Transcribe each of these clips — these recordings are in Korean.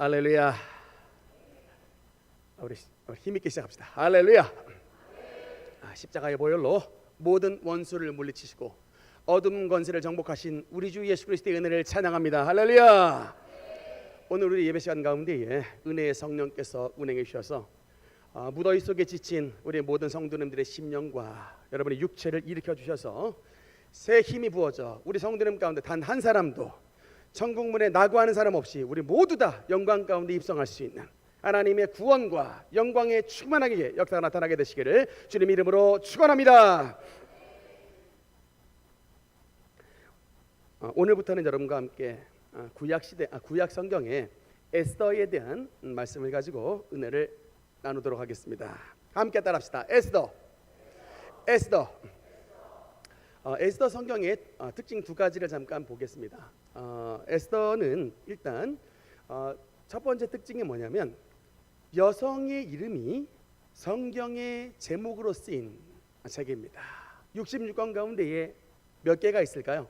할렐루야. 우리 힘있게 시작합시다. 할렐루야. 십자가의 보혈로 모든 원수를 물리치시고 어둠 권세를 정복하신 우리 주 예수 그리스도의 은혜를 찬양합니다. 할렐루야. 오늘 우리 예배 시간 가운데에 은혜의 성령께서 운행해 주셔서 무더위 속에 지친 우리 모든 성도님들의 심령과 여러분의 육체를 일으켜 주셔서 새 힘이 부어져 우리 성도님 가운데 단 한 사람도 천국문에 낙오하는 사람 없이 우리 모두 다 영광 가운데 입성할 수 있는 하나님의 구원과 영광의 충만하게 역사가 나타나게 되시기를 주님 이름으로 축원합니다. 오늘부터는 여러분과 함께 구약 성경의 에스더에 대한 말씀을 가지고 은혜를 나누도록 하겠습니다. 함께 따라합시다. 에스더 성경의 특징 두 가지를 잠깐 보겠습니다. 에스더는 일단 첫 번째 특징이 뭐냐면 여성의 이름이 성경의 제목으로 쓰인 책입니다. 66권 가운데에 몇 개가 있을까요?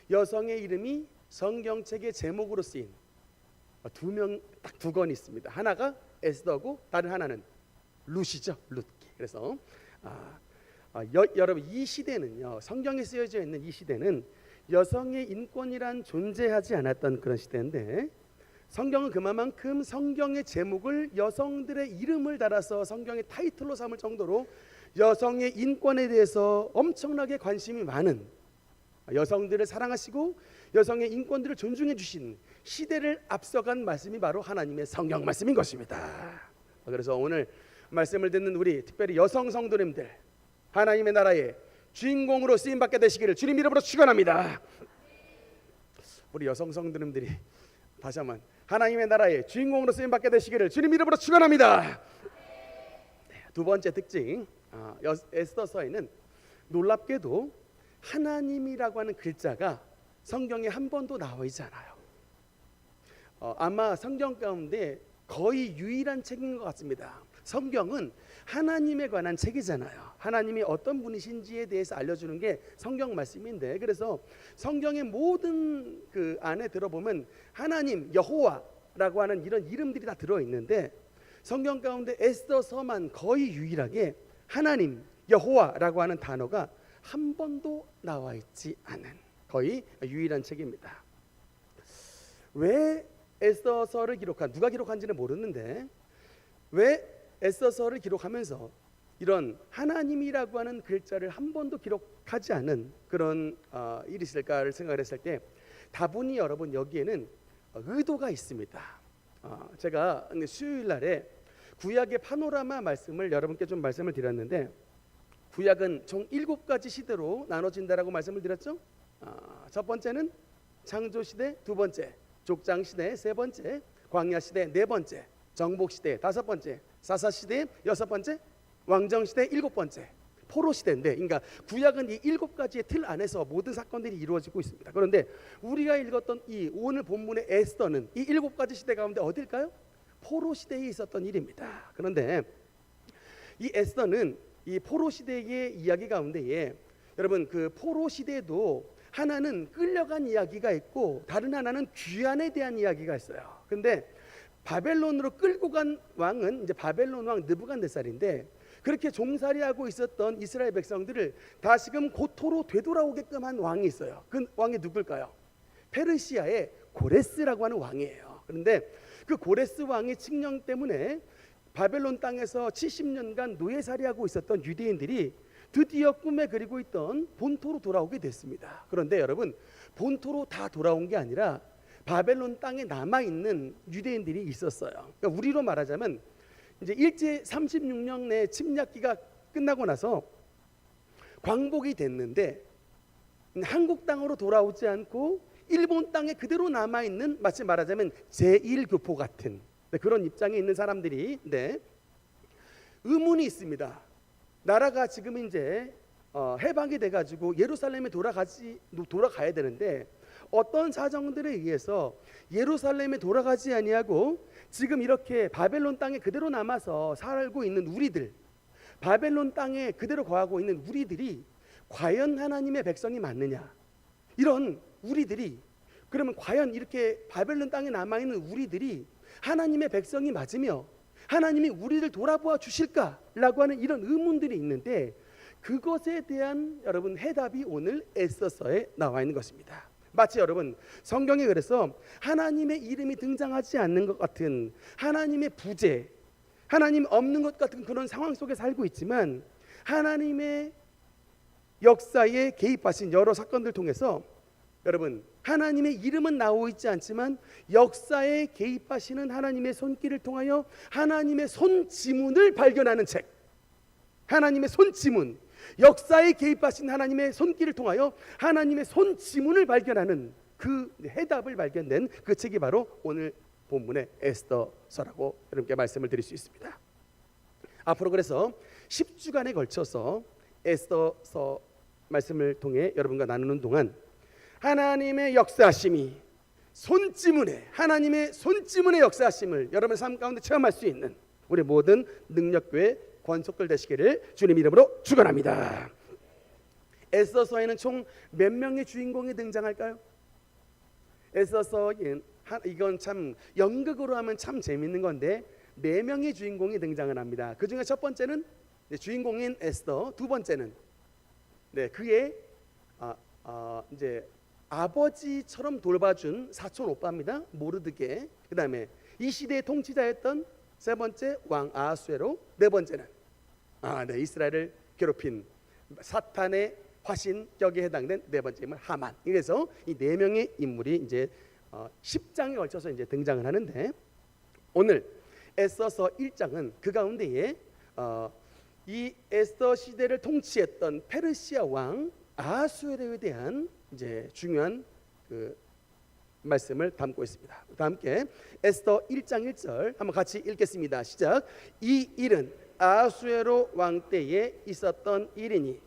여성의 이름이 성경책의 제목으로 쓰인 딱 두 권 있습니다. 하나가 에스더고 다른 하나는 룻이죠. 룻. 그래서 여러분 이 시대는요, 성경에 쓰여져 있는 이 시대는 여성의 인권이란 존재하지 않았던 그런 시대인데 성경은 그만큼 성경의 제목을 여성들의 이름을 달아서 성경의 타이틀로 삼을 정도로 여성의 인권에 대해서 엄청나게 관심이 많은, 여성들을 사랑하시고 여성의 인권들을 존중해 주신 시대를 앞서간 말씀이 바로 하나님의 성경 말씀인 것입니다. 그래서 오늘 말씀을 듣는 우리 특별히 여성 성도님들, 하나님의 나라의 주인공으로 쓰임받게 되시기를 주님 이름으로 축원합니다. 우리 여성 성도님들이 다시 한번 하나님의 나라의 주인공으로 쓰임받게 되시기를 주님 이름으로 축원합니다. 두 번째 특징, 에스더서에는 놀랍게도 하나님이라고 하는 글자가 성경에 한 번도 나와 있지 않아요. 아마 성경 가운데 거의 유일한 책인 것 같습니다. 성경은 하나님에 관한 책이잖아요. 하나님이 어떤 분이신지에 대해서 알려주는 게 성경 말씀인데, 그래서 성경의 모든 그 안에 들어보면 하나님, 여호와라고 하는 이런 이름들이 다 들어있는데 성경 가운데 에스더서만 거의 유일하게 하나님, 여호와라고 하는 단어가 한 번도 나와 있지 않은 거의 유일한 책입니다. 왜 에스더서를 누가 기록한지는 모르는데 왜 에스더서를 기록하면서 이런 하나님이라고 하는 글자를 한 번도 기록하지 않은 그런 일이 있을까를 생각을 했을 때 다분히 여러분 여기에는 의도가 있습니다. 제가 수요일 날에 구약의 파노라마 말씀을 여러분께 좀 말씀을 드렸는데 구약은 총 7가지 시대로 나눠진다라고 말씀을 드렸죠. 첫 번째는 창조시대, 두 번째 족장시대, 세 번째 광야시대, 네 번째 정복시대, 다섯 번째 사사시대, 여섯 번째 왕정시대, 일곱 번째 포로시대인데, 그러니까 구약은 이 7가지의 틀 안에서 모든 사건들이 이루어지고 있습니다. 그런데 우리가 읽었던 이 오늘 본문의 에스더는 이 7가지 시대 가운데 어딜까요? 포로시대에 있었던 일입니다. 그런데 이 에스더는 이 포로시대의 이야기 가운데에 여러분 그 포로시대도 하나는 끌려간 이야기가 있고 다른 하나는 귀환에 대한 이야기가 있어요. 근데 바벨론으로 끌고 간 왕은 이제 바벨론 왕 느부갓네살인데 그렇게 종살이하고 있었던 이스라엘 백성들을 다시금 고토로 되돌아오게끔 한 왕이 있어요. 그 왕이 누굴까요? 페르시아의 고레스라고 하는 왕이에요. 그런데 그 고레스 왕의 칙령 때문에 바벨론 땅에서 70년간 노예살이하고 있었던 유대인들이 드디어 꿈에 그리고 있던 본토로 돌아오게 됐습니다. 그런데 여러분 본토로 다 돌아온 게 아니라 바벨론 땅에 남아있는 유대인들이 있었어요. 그러니까 우리로 말하자면 이제 일제 36년 내 침략기가 끝나고 나서 광복이 됐는데 한국 땅으로 돌아오지 않고 일본 땅에 그대로 남아있는, 마치 말하자면 제1교포 같은 그런 입장에 있는 사람들이 의문이 있습니다. 나라가 지금 이제 해방이 돼가지고 예루살렘에 돌아가야 되는데 어떤 사정들에 의해서 예루살렘에 돌아가지 아니하고 지금 이렇게 바벨론 땅에 그대로 남아서 살고 있는 우리들, 바벨론 땅에 그대로 거하고 있는 우리들이 과연 하나님의 백성이 맞느냐, 이런 우리들이, 그러면 과연 이렇게 바벨론 땅에 남아있는 우리들이 하나님의 백성이 맞으며 하나님이 우리를 돌아보아 주실까라고 하는 이런 의문들이 있는데, 그것에 대한 여러분 해답이 오늘 에스더서에 나와 있는 것입니다. 마치 여러분 성경에 그래서 하나님의 이름이 등장하지 않는 것 같은, 하나님의 부재, 하나님 없는 것 같은 그런 상황 속에 살고 있지만, 하나님의 역사에 개입하신 여러 사건들 통해서 여러분 하나님의 이름은 나오고 있지 않지만 역사에 개입하시는 하나님의 손길을 통하여 하나님의 손지문을 발견하는 책, 하나님의 손지문, 역사에 개입하신 하나님의 손길을 통하여 하나님의 손지문을 발견하는 그 해답을 발견된 그 책이 바로 오늘 본문의 에스더서라고 여러분께 말씀을 드릴 수 있습니다. 앞으로 그래서 10주간에 걸쳐서 에스더서 말씀을 통해 여러분과 나누는 동안 하나님의 역사하심이 손지문에, 하나님의 손지문의 역사하심을 여러분의 삶 가운데 체험할 수 있는 우리 모든 능력교회 권속들 되시기를 주님 이름으로 축원합니다. 에스더서에는 총 몇 명의 주인공이 등장할까요? 에스더서엔 이건 참 연극으로 하면 참 재밌는 건데 4명의 주인공이 등장을 합니다. 그 중에 첫 번째는 주인공인 에스더, 두 번째는 그의 이제 아버지처럼 돌봐준 사촌 오빠입니다. 모르드게. 그 다음에 이 시대의 통치자였던 세 번째 왕 아하수에로, 네 번째는 이스라엘을 괴롭힌 사탄의 화신격에 해당된 네 번째 인물 하만. 그래서 이 4명의 인물이 이제 10장에 걸쳐서 이제 등장을 하는데, 오늘 에스더서 1장은 그 가운데에 이 에스더 시대를 통치했던 페르시아 왕 아하수에로에 대한 이제 중요한 그 말씀을 담고 있습니다. 다 함께 에스더 1장 1절 한번 같이 읽겠습니다. 시작. 이 일은 아하수에로 왕 때에 있었던 일이니.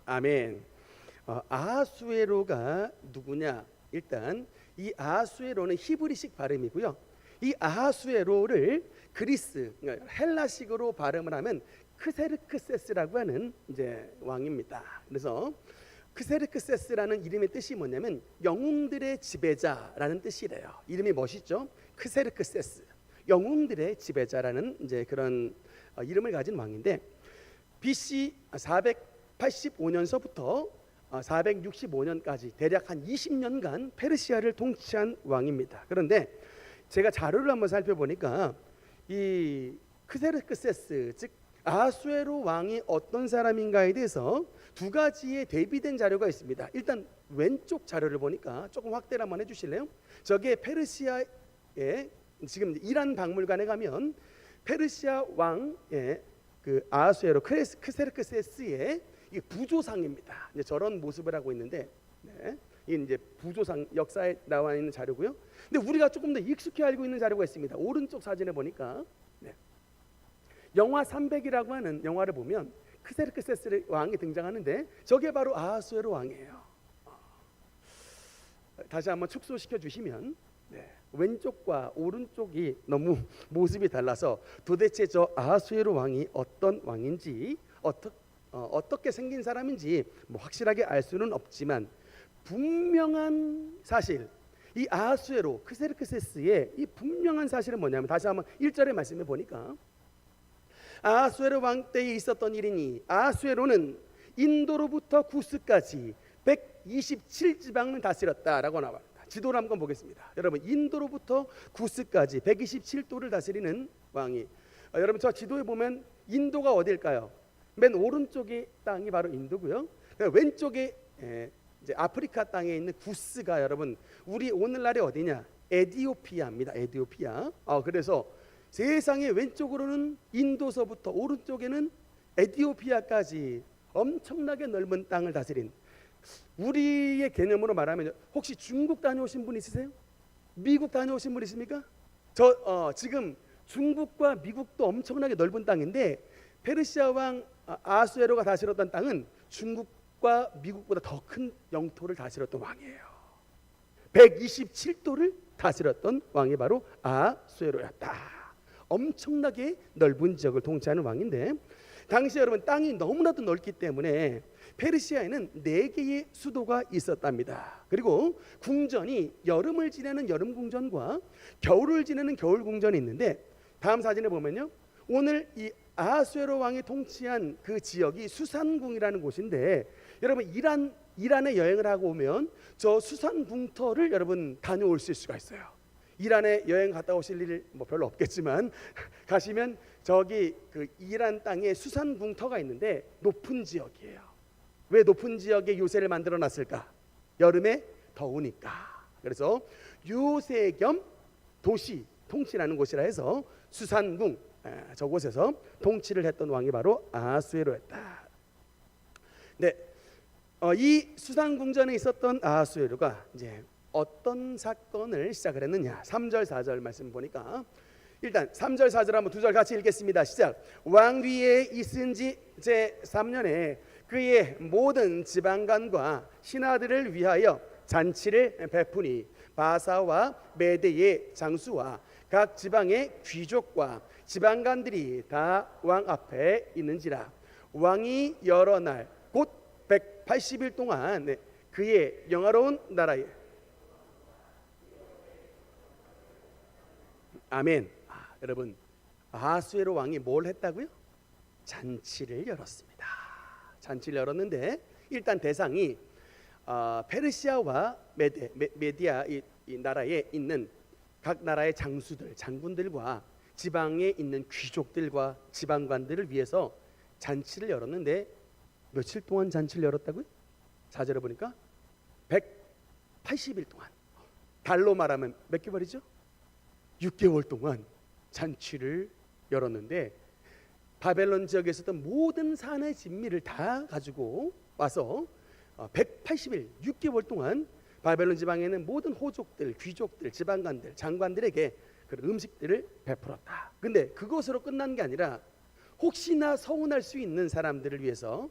아멘. 아하수에로가 누구냐? 일단 이 아하수에로는 히브리식 발음이고요. 이 아하수에로를 그리스, 그러니까 헬라식으로 발음을 하면 크세르크세스라고 하는 이제 왕입니다. 그래서 크세르크세스라는 이름의 뜻이 뭐냐면 영웅들의 지배자라는 뜻이래요. 이름이 멋있죠? 크세르크세스, 영웅들의 지배자라는 이제 그런 이름을 가진 왕인데, BC 485년서부터 465년까지 대략 한 20년간 페르시아를 통치한 왕입니다. 그런데 제가 자료를 한번 살펴보니까 이 크세르크세스, 즉 아하수에로 왕이 어떤 사람인가에 대해서 두 가지의 대비된 자료가 있습니다. 일단 왼쪽 자료를 보니까 조금 확대를 한번 해주실래요? 저게 페르시아의, 지금 이란 박물관에 가면 페르시아 왕의 그 아하수에로 크세르크세스의 부조상입니다. 이제 저런 모습을 하고 있는데, 이게 이제 부조상 역사에 나와 있는 자료고요. 근데 우리가 조금 더 익숙히 알고 있는 자료가 있습니다. 오른쪽 사진에 보니까 영화 300이라고 하는 영화를 보면 크세르크세스 왕이 등장하는데 저게 바로 아하수에로 왕이에요. 다시 한번 축소시켜 주시면 왼쪽과 오른쪽이 너무 모습이 달라서 도대체 저 아하수에로 왕이 어떤 왕인지 어떻게 생긴 사람인지 뭐 확실하게 알 수는 없지만, 분명한 사실, 이 아하수에로 크세르크세스의 이 분명한 사실은 뭐냐면, 다시 한번 1절의 말씀에 보니까 아하수에로 왕 때에 있었던 일이니 아하수에로는 인도로부터 구스까지 127지방을 다스렸다라고 나와요. 지도를 한번 보겠습니다. 여러분, 인도로부터 구스까지 127도를 다스리는 왕이, 여러분 저 지도에 보면 인도가 어딜까요? 맨 오른쪽의 땅이 바로 인도고요. 왼쪽에 이제 아프리카 땅에 있는 구스가 여러분 우리 오늘날의 어디냐? 에티오피아입니다. 에티오피아. 그래서 세상의 왼쪽으로는 인도서부터 오른쪽에는 에티오피아까지 엄청나게 넓은 땅을 다스린, 우리의 개념으로 말하면 혹시 중국 다녀오신 분 있으세요? 미국 다녀오신 분 있습니까? 지금 중국과 미국도 엄청나게 넓은 땅인데 페르시아 왕 아하수에로가 다스렸던 땅은 중국과 미국보다 더 큰 영토를 다스렸던 왕이에요. 127도를 다스렸던 왕이 바로 아하수에로였다. 엄청나게 넓은 지역을 통치하는 왕인데, 당시 여러분 땅이 너무나도 넓기 때문에 페르시아에는 4개의 수도가 있었답니다. 그리고 궁전이 여름을 지내는 여름 궁전과 겨울을 지내는 겨울 궁전이 있는데, 다음 사진에 보면요, 오늘 이 아하수에로 왕이 통치한 그 지역이 수산궁이라는 곳인데, 여러분 이란에 여행을 하고 오면 저 수산궁터를 여러분 다녀오실 수가 있어요. 이란에 여행 갔다 오실 일 뭐 별로 없겠지만 가시면 저기 그 이란 땅에 수산궁터가 있는데 높은 지역이에요. 왜 높은 지역에 요새를 만들어 놨을까? 여름에 더우니까. 그래서 요새 겸 도시 통치라는 곳이라 해서 수산궁, 저곳에서 통치를 했던 왕이 바로 아하수에로였다. 네, 이 수산궁전에 있었던 아하수에로가 이제 어떤 사건을 시작을 했느냐? 3절 4절 말씀 보니까 일단 3절 4절 한번 2절 같이 읽겠습니다. 시작. 왕 위에 있은 지 제3년에 그의 모든 지방관과 신하들을 위하여 잔치를 베푸니 바사와 메대의 장수와 각 지방의 귀족과 지방관들이 다 왕 앞에 있는지라. 왕이 여러 날 곧 180일 동안 그의 영화로운 나라에 아멘. 여러분, 아하수에로 왕이 뭘 했다고요? 잔치를 열었습니다. 잔치를 열었는데 일단 대상이 페르시아와 메디아 이 나라에 있는 각 나라의 장수들, 장군들과 지방에 있는 귀족들과 지방관들을 위해서 잔치를 열었는데 며칠 동안 잔치를 열었다고요? 4절에 보니까 180일 동안. 달로 말하면 몇 개월이죠? 6개월 동안 잔치를 열었는데 바벨론 지역에 있었던 모든 산의 진미를 다 가지고 와서 180일 6개월 동안 바벨론 지방에 있는 모든 호족들, 귀족들, 지방관들, 장관들에게 그런 음식들을 베풀었다. 근데 그것으로 끝난 게 아니라 혹시나 서운할 수 있는 사람들을 위해서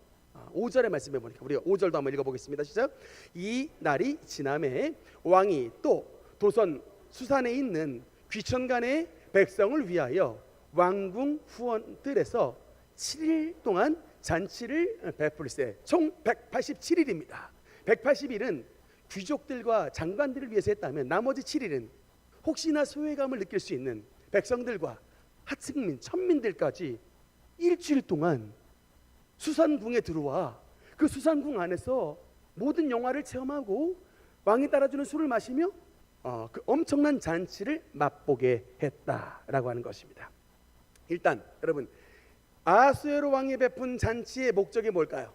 5절의 말씀해 보니까 우리가 5절도 한번 읽어보겠습니다. 시작. 이 날이 지남에 왕이 또 도선 수산에 있는 귀천간의 백성을 위하여 왕궁 후원들에서 7일 동안 잔치를 베풀세. 총 187일입니다. 180일은 귀족들과 장관들을 위해서 했다면 나머지 7일은 혹시나 소외감을 느낄 수 있는 백성들과 하층민, 천민들까지 일주일 동안 수산궁에 들어와 그 수산궁 안에서 모든 영화를 체험하고 왕이 따라주는 술을 마시며 그 엄청난 잔치를 맛보게 했다라고 하는 것입니다. 일단 여러분, 아하수에로 왕이 베푼 잔치의 목적이 뭘까요?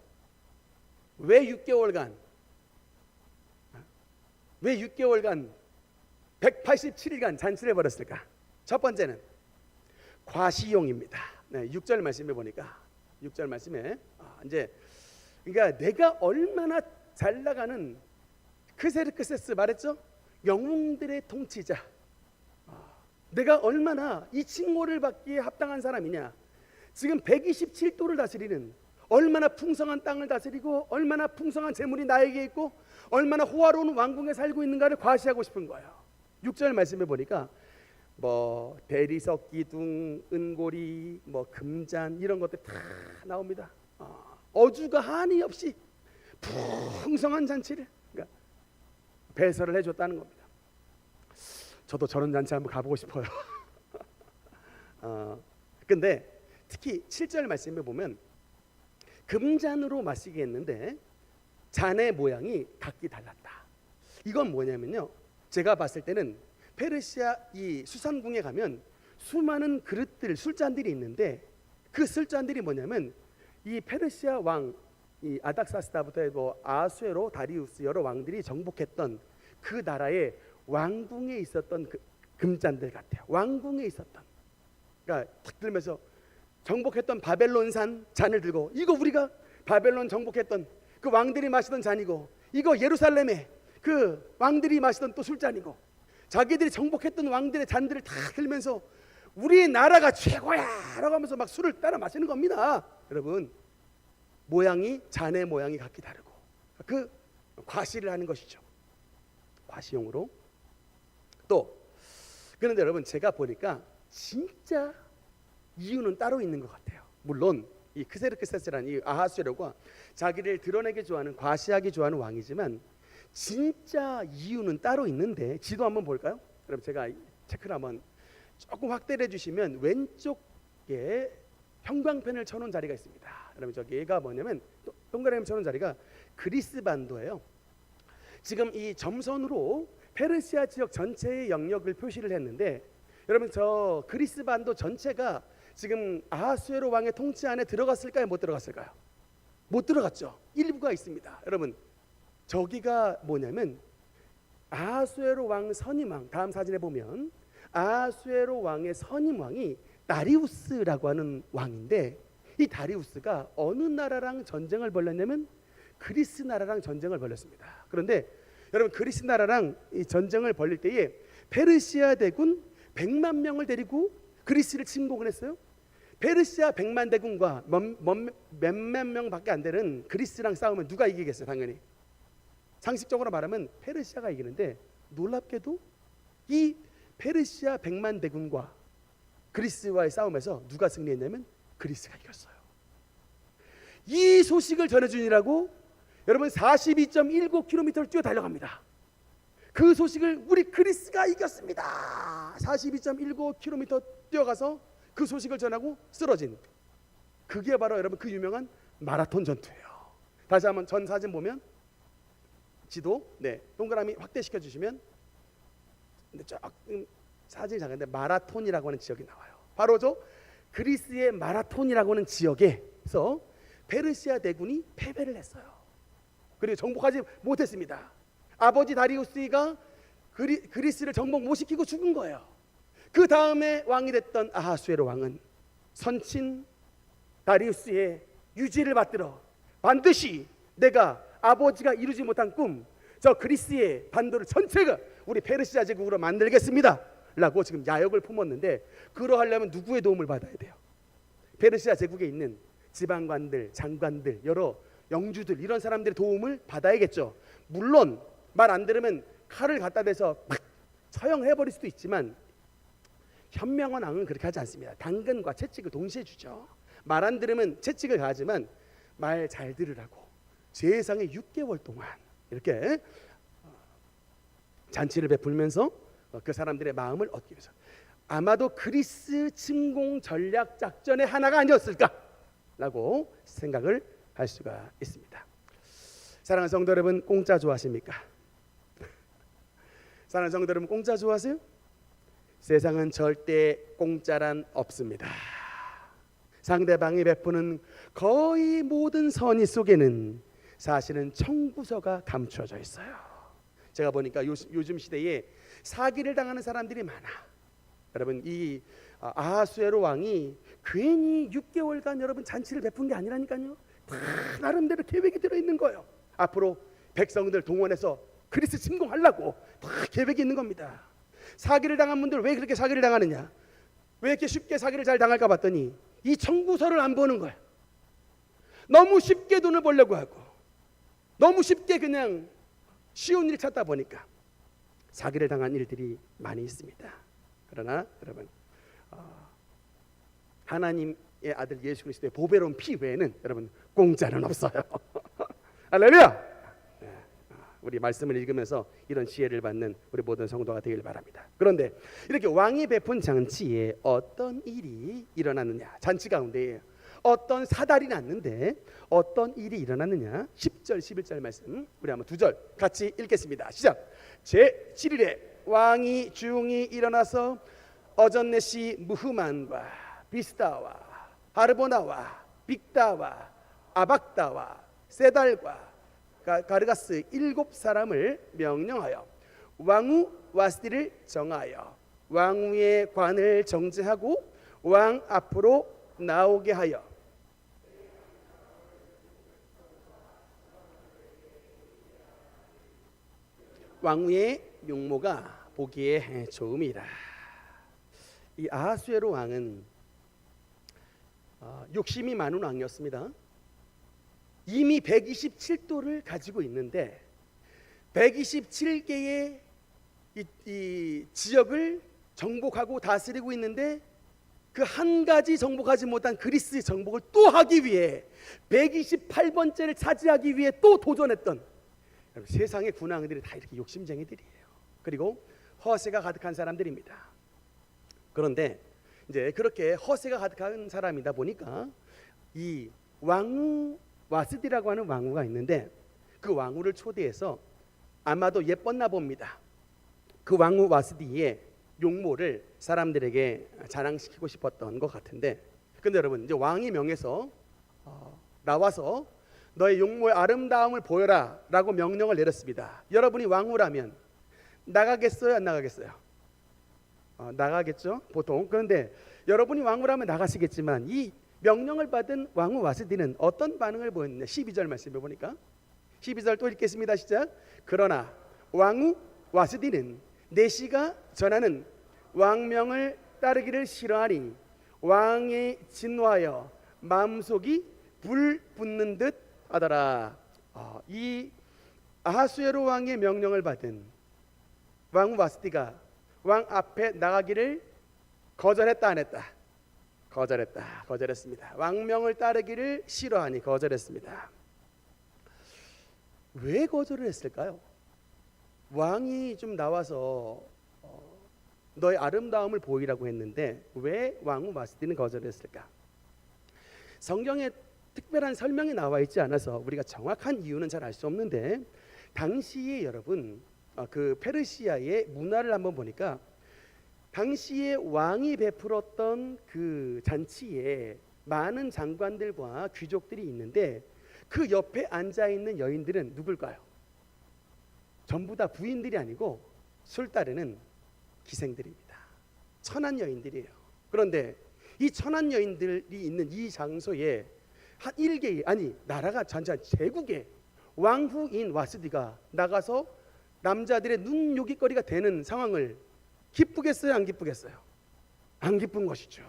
왜 6개월간 187일간 잔치를 벌였을까? 첫 번째는 과시용입니다. 6절 말씀해 보니까 6절 말씀에 이제 그러니까 내가 얼마나 잘 나가는 크세르크세스 말했죠? 영웅들의 통치자. 내가 얼마나 이 칭호를 받기에 합당한 사람이냐. 지금 127도를 다스리는, 얼마나 풍성한 땅을 다스리고 얼마나 풍성한 재물이 나에게 있고 얼마나 호화로운 왕궁에 살고 있는가를 과시하고 싶은 거예요. 6절 말씀해 보니까 뭐 대리석 기둥, 은고리, 뭐 금잔 이런 것들 다 나옵니다. 어주가 한이 없이 풍성한 잔치를 그러니까 배설을 해줬다는 겁니다. 저도 저런 잔치 한번 가보고 싶어요. 근데 특히 7절 말씀에 보면 금잔으로 마시게 했는데 잔의 모양이 각기 달랐다. 이건 뭐냐면요, 제가 봤을 때는 페르시아 이 수산궁에 가면 수많은 그릇들, 술잔들이 있는데 그 술잔들이 뭐냐면 이 페르시아 왕 이 아닥사스다부터 해도 아하수에로, 다리우스 여러 왕들이 정복했던 그 나라의 왕궁에 있었던 그 금잔들 같아요. 왕궁에 있었던, 그러니까 탁 들면서 정복했던 바벨론산 잔을 들고, 이거 우리가 바벨론 정복했던 그 왕들이 마시던 잔이고, 이거 예루살렘에 그 왕들이 마시던 또 술잔이고, 자기들이 정복했던 왕들의 잔들을 다 들면서 우리 나라가 최고야 라고 하면서 막 술을 따라 마시는 겁니다. 여러분, 모양이, 잔의 모양이 각기 다르고 그 과시를 하는 것이죠. 과시용으로. 또 그런데 여러분, 제가 보니까 진짜 이유는 따로 있는 것 같아요. 물론 이 크세르크세스라는 이 아하수에로가 자기를 드러내기 좋아하는, 과시하기 좋아하는 왕이지만 진짜 이유는 따로 있는데, 지도 한번 볼까요? 그럼 제가 체크를 한번 조금 확대를 해주시면 왼쪽에 형광펜을 쳐놓은 자리가 있습니다. 그러면 저기가 뭐냐면 동그라미 쳐놓은 자리가 그리스 반도예요. 지금 이 점선으로 페르시아 지역 전체의 영역을 표시를 했는데, 여러분 저 그리스 반도 전체가 지금 아하수에로 왕의 통치 안에 들어갔을까요? 못 들어갔을까요? 못 들어갔죠. 일부가 있습니다. 여러분 저기가 뭐냐면 아하수에로 왕 선임왕, 다음 사진에 보면 아하수에로 왕의 선임왕이 다리우스라고 하는 왕인데, 이 다리우스가 어느 나라랑 전쟁을 벌였냐면 그리스 나라랑 전쟁을 벌였습니다. 그런데 여러분 그리스 나라랑 이 전쟁을 벌릴 때에 페르시아 대군 100만 명을 데리고 그리스를 침공을 했어요. 페르시아 100만 대군과 몇만 명밖에 안 되는 그리스랑 싸우면 누가 이기겠어요? 당연히 상식적으로 말하면 페르시아가 이기는데, 놀랍게도 이 페르시아 100만 대군과 그리스와의 싸움에서 누가 승리했냐면 그리스가 이겼어요. 이 소식을 전해주니라고 여러분 42.19km를 뛰어 달려갑니다. 그 소식을 우리 그리스가 이겼습니다. 42.19km 뛰어가서 그 소식을 전하고 쓰러진, 그게 바로 여러분 그 유명한 마라톤 전투예요. 다시 한번 전 사진 보면 지도, 네, 동그라미 확대시켜 주시면, 근데 조금 사진이 작은데 마라톤이라고 하는 지역이 나와요. 바로 저 그리스의 마라톤이라고 하는 지역에서 페르시아 대군이 패배를 했어요. 그리고 정복하지 못했습니다. 아버지 다리우스가 그리스를 정복 못 시키고 죽은 거예요. 그 다음에 왕이 됐던 아하수에로 왕은 선친 다리우스의 유지를 받들어 반드시 내가 아버지가 이루지 못한 꿈, 저 그리스의 반도를 전체가 우리 페르시아 제국으로 만들겠습니다 라고 지금 야욕을 품었는데, 그러하려면 누구의 도움을 받아야 돼요? 페르시아 제국에 있는 지방관들, 장관들, 여러 영주들, 이런 사람들의 도움을 받아야겠죠. 물론 말 안 들으면 칼을 갖다 대서 막 처형해버릴 수도 있지만, 현명한 왕은 그렇게 하지 않습니다. 당근과 채찍을 동시에 주죠. 말 안 들으면 채찍을 가하지만 말 잘 들으라고 세상에 6개월 동안 이렇게 잔치를 베풀면서 그 사람들의 마음을 얻기 위해서, 아마도 그리스 침공 전략 작전의 하나가 아니었을까라고 생각을 할 수가 있습니다. 사랑하는 성도 여러분, 공짜 좋아하십니까? 사랑하는 성도 여러분, 공짜 좋아하세요? 세상은 절대 공짜란 없습니다. 상대방이 베푸는 거의 모든 선의 속에는 사실은 청구서가 감추어져 있어요. 제가 보니까 요즘 시대에 사기를 당하는 사람들이 많아. 여러분 이 아하수에로 왕이 괜히 6개월간 여러분 잔치를 베푼 게 아니라니까요. 다 나름대로 계획이 들어있는 거예요. 앞으로 백성들 동원해서 그리스 침공하려고 다 계획이 있는 겁니다. 사기를 당한 분들 왜 그렇게 사기를 당하느냐, 왜 이렇게 쉽게 사기를 잘 당할까 봤더니 이 청구서를 안 보는 거야. 너무 쉽게 돈을 벌려고 하고 너무 쉽게 그냥 쉬운 일 찾다 보니까 사기를 당한 일들이 많이 있습니다. 그러나 여러분 하나님의 아들 예수 그리스도의 보배로운 피 외에는 여러분 공짜는 없어요. 할렐루야. 우리 말씀을 읽으면서 이런 지혜를 받는 우리 모든 성도가 되길 바랍니다. 그런데 이렇게 왕이 베푼 잔치에 어떤 일이 일어났느냐, 잔치 가운데 어떤 사달이 났는데 어떤 일이 일어났느냐, 10절 11절 말씀 우리 한번 2절 같이 읽겠습니다. 시작. 제7일에 왕이 중이 일어나서 어전넷이 무흐만과 비스다와 하르보나와 빅다와 아박다와 세달과 가르가스 7사람을 명령하여 왕후 와스디를 정하여 왕후의 관을 정제하고 왕 앞으로 나오게 하여 왕후의 용모가 보기에 좋음이라. 이 아하수에로 왕은 욕심이 많은 왕이었습니다. 이미 127도를 가지고 있는데 127개의 이 지역을 정복하고 다스리고 있는데 그 한 가지 정복하지 못한 그리스의 정복을 또 하기 위해 128번째를 차지하기 위해 또 도전했던, 세상의 군왕들이 다 이렇게 욕심쟁이들이에요. 그리고 허세가 가득한 사람들입니다. 그런데 이제 그렇게 허세가 가득한 사람이다 보니까 이 왕후 와스디라고 하는 왕후가 있는데, 그 왕후를 초대해서 아마도 예뻤나 봅니다. 그 왕후 와스디의 용모를 사람들에게 자랑시키고 싶었던 것 같은데, 근데 여러분, 이제 왕이 명해서 나와서 너의 용모의 아름다움을 보여라 라고 명령을 내렸습니다. 여러분이 왕후라면 나가겠어요, 안 나가겠어요? 나가겠죠, 보통. 그런데 여러분이 왕후라면 나가시겠지만, 이 명령을 받은 왕후 와스디는 어떤 반응을 보였느냐. 12절 말씀을 보니까, 12절 또 읽겠습니다. 시작. 그러나 왕후 와스디는 내시가 전하는 왕명을 따르기를 싫어하니 왕에 진노하여 마음속이 불 붙는 듯 하더라. 이 아하수에로 왕의 명령을 받은 왕후 와스디가 왕 앞에 나가기를 거절했다, 안 했다? 거절했습니다. 왕명을 따르기를 싫어하니 거절했습니다. 왜 거절을 했을까요? 왕이 좀 나와서 너의 아름다움을 보이라고 했는데 왜 왕후 와스디는 거절했을까? 성경에 특별한 설명이 나와 있지 않아서 우리가 정확한 이유는 잘 알 수 없는데, 당시에 여러분 그 페르시아의 문화를 한번 보니까, 당시에 왕이 베풀었던 그 잔치에 많은 장관들과 귀족들이 있는데, 그 옆에 앉아 있는 여인들은 누굴까요? 전부 다 부인들이 아니고 술 따르는 기생들입니다. 천한 여인들이에요. 그런데 이 천한 여인들이 있는 이 장소에 한 일개의, 아니 나라가 전체 제국의 왕후인 와스디가 나가서 남자들의 눈요깃거리가 되는 상황을 기쁘겠어요, 안 기쁘겠어요? 안 기쁜 것이죠.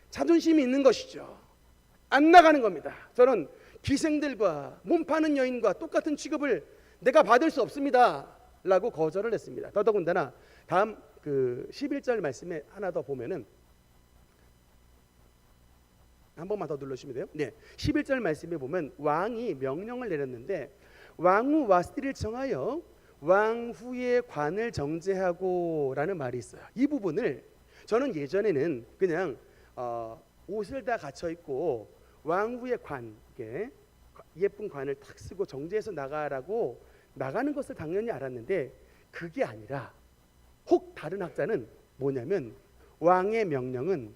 자존심이 있는 것이죠. 안 나가는 겁니다. 저는 기생들과 몸 파는 여인과 똑같은 취급을 내가 받을 수 없습니다 라고 거절을 했습니다. 더더군다나 다음 그 11절 말씀에 하나 더 보면은, 한 번만 더 눌러주시면 돼요. 네, 11절 말씀에 보면 왕이 명령을 내렸는데, 왕후 와스디를 정하여 왕후의 관을 정제하고 라는 말이 있어요. 이 부분을 저는 예전에는 그냥 옷을 다 갖춰 입고 왕후의 관, 예쁜 관을 탁 쓰고 정제해서 나가라고 나가는 것을 당연히 알았는데, 그게 아니라 혹 다른 학자는 뭐냐면, 왕의 명령은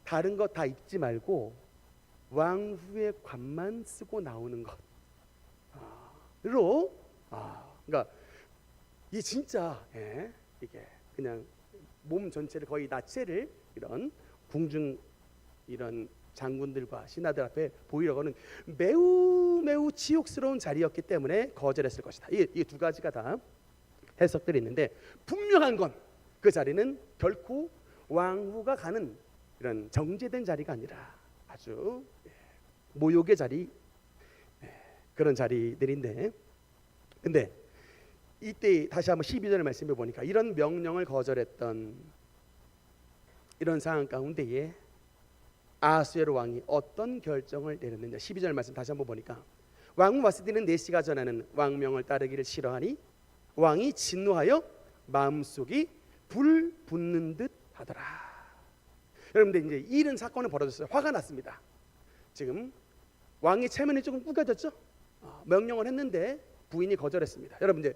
다른 거 다 입지 말고 왕후의 관만 쓰고 나오는 것으로, 그러니까 이 진짜 이게 그냥 몸 전체를 거의 나체를 이런 궁중 이런 장군들과 신하들 앞에 보이려고는 매우 치욕스러운 자리였기 때문에 거절했을 것이다. 이 두 가지가 다 해석들이 있는데, 분명한 건 그 자리는 결코 왕후가 가는 이런 정제된 자리가 아니라 아주 모욕의 자리, 그런 자리들인데, 근데 이때 다시 한번 12절의 말씀을 보니까 이런 명령을 거절했던 이런 상황 가운데에 아하수에로 왕이 어떤 결정을 내렸느냐. 12절 말씀 다시 한번 보니까, 왕후 와스디는 내시가 전하는 왕명을 따르기를 싫어하니 왕이 진노하여 마음속이 불 붙는 듯 하더라. 여러분들, 이제 이런 사건이 벌어졌어요. 화가 났습니다. 지금 왕의 체면이 조금 구겨졌죠. 명령을 했는데 부인이 거절했습니다. 여러분, 이제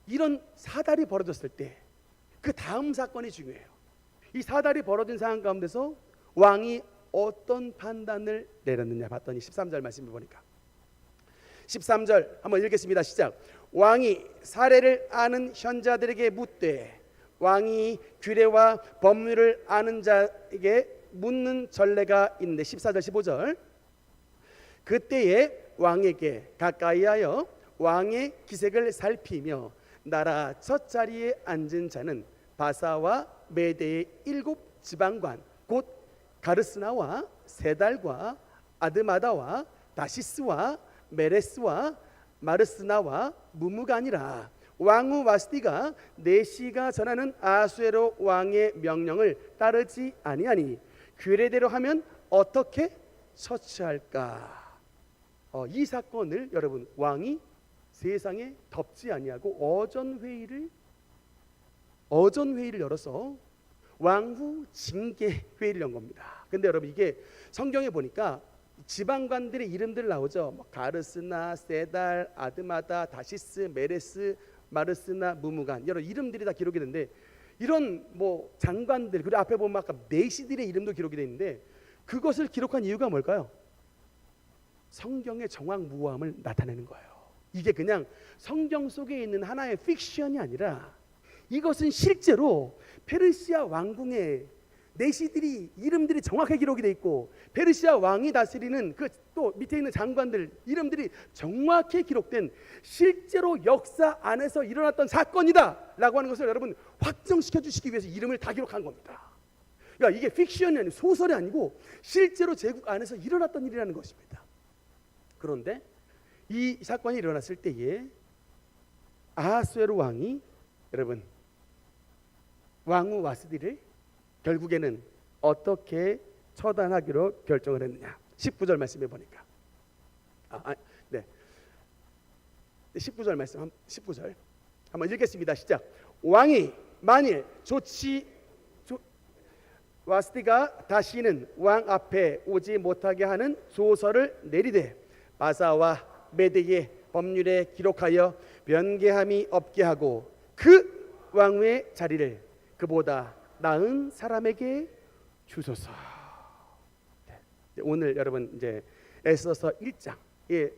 이런 사달이 벌어졌을 때 그 다음 사건이 중요해요. 이 사달이 벌어진 상황 가운데서 왕이 어떤 판단을 내렸느냐 봤더니 13절 말씀을 보니까, 13절 한번 읽겠습니다. 시작. 왕이 사례를 아는 현자들에게 묻되, 왕이 규례와 법률을 아는 자에게 묻는 전례가 있는데, 14절 15절, 그때에 왕에게 가까이하여 왕의 기색을 살피며 나라 첫 자리에 앉은 자는 바사와 메대의 7 지방관 곧 가르스나와 세달과 아드마다와 다시스와 메레스와 마르스나와 무무가니라. 왕후 와스디가 내시가 전하는 아하수에로 왕의 명령을 따르지 아니하니 규례대로 하면 어떻게 처치할까? 이 사건을 여러분 왕이 세상에 덮지 아니하고 어전 회의를 열어서 왕후 징계 회의를 연 겁니다. 근데 여러분 이게 성경에 보니까 지방관들의 이름들 나오죠. 뭐 가르스나 세달, 아드마다, 다시스, 메레스, 마르스나, 무무간 여러 이름들이 다 기록이 되는데 이런 뭐 장관들 그리고 앞에 보면 아까 내시들의 이름도 기록이 되어 있는데 그것을 기록한 이유가 뭘까요? 성경의 정확무함을 나타내는 거예요. 이게 그냥 성경 속에 있는 하나의 픽션이 아니라 이것은 실제로 페르시아 왕궁의 내시들이 이름들이 정확하게 기록이 돼 있고 페르시아 왕이 다스리는 그 또 밑에 있는 장관들 이름들이 정확히 기록된 실제로 역사 안에서 일어났던 사건이다라고 하는 것을 여러분 확정시켜 주시기 위해서 이름을 다 기록한 겁니다. 그러니까 이게 픽션이 아니고 소설이 아니고 실제로 제국 안에서 일어났던 일이라는 것입니다. 그런데 이 사건이 일어났을 때에 아하수에로 왕이 여러분 왕후 와스디를 결국에는 어떻게 처단하기로 결정을 했느냐. 19절 말씀해 보니까 19절 말씀 19절 한번 읽겠습니다. 시작. 왕이 만일 와스디가 다시는 왕 앞에 오지 못하게 하는 조서를 내리되 바사와 메대의 법률에 기록하여 변개함이 없게 하고 그 왕후의 자리를 그보다 나은 사람에게 주소서. 오늘 여러분 이제 에스더서 1장에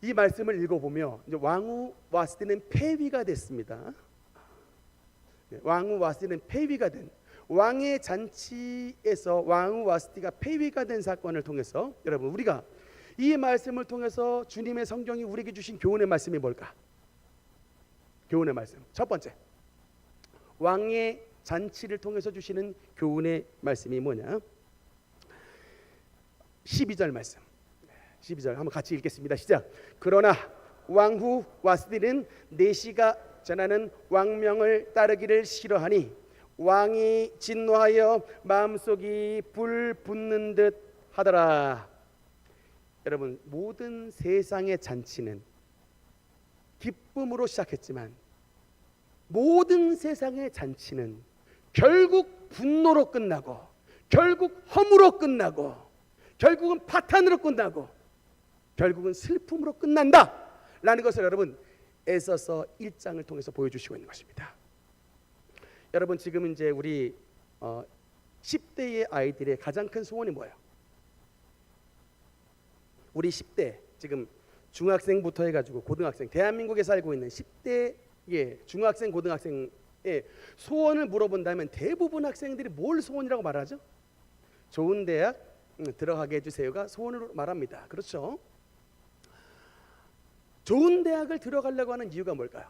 이 말씀을 읽어보며 이제 왕후 와스디는 폐위가 됐습니다. 왕후 와스디는 폐위가 된 왕의 잔치에서 왕후 와스디가 폐위가 된 사건을 통해서 여러분 우리가 이 말씀을 통해서 주님의 성경이 우리에게 주신 교훈의 말씀이 뭘까? 교훈의 말씀 첫 번째, 왕의 잔치를 통해서 주시는 교훈의 말씀이 뭐냐? 12절 말씀 12절 한번 같이 읽겠습니다. 시작. 그러나 왕후 와스디는 내시가 전하는 왕명을 따르기를 싫어하니 왕이 진노하여 마음속이 불 붙는 듯 하더라. 여러분 모든 세상의 잔치는 기쁨으로 시작했지만 모든 세상의 잔치는 결국 분노로 끝나고 결국 허무로 끝나고 결국은 파탄으로 끝나고 결국은 슬픔으로 끝난다 라는 것을 여러분 에서서 1장을 통해서 보여주시고 있는 것입니다. 여러분 지금 이제 우리 10대의 아이들의 가장 큰 소원이 뭐예요? 우리 10대 지금 중학생부터 해가지고 고등학생 대한민국에 살고 있는 10대의 중학생 고등학생의 소원을 물어본다면 대부분 학생들이 뭘 소원이라고 말하죠? 좋은 대학 들어가게 해주세요가 소원으로 말합니다. 그렇죠? 좋은 대학을 들어가려고 하는 이유가 뭘까요?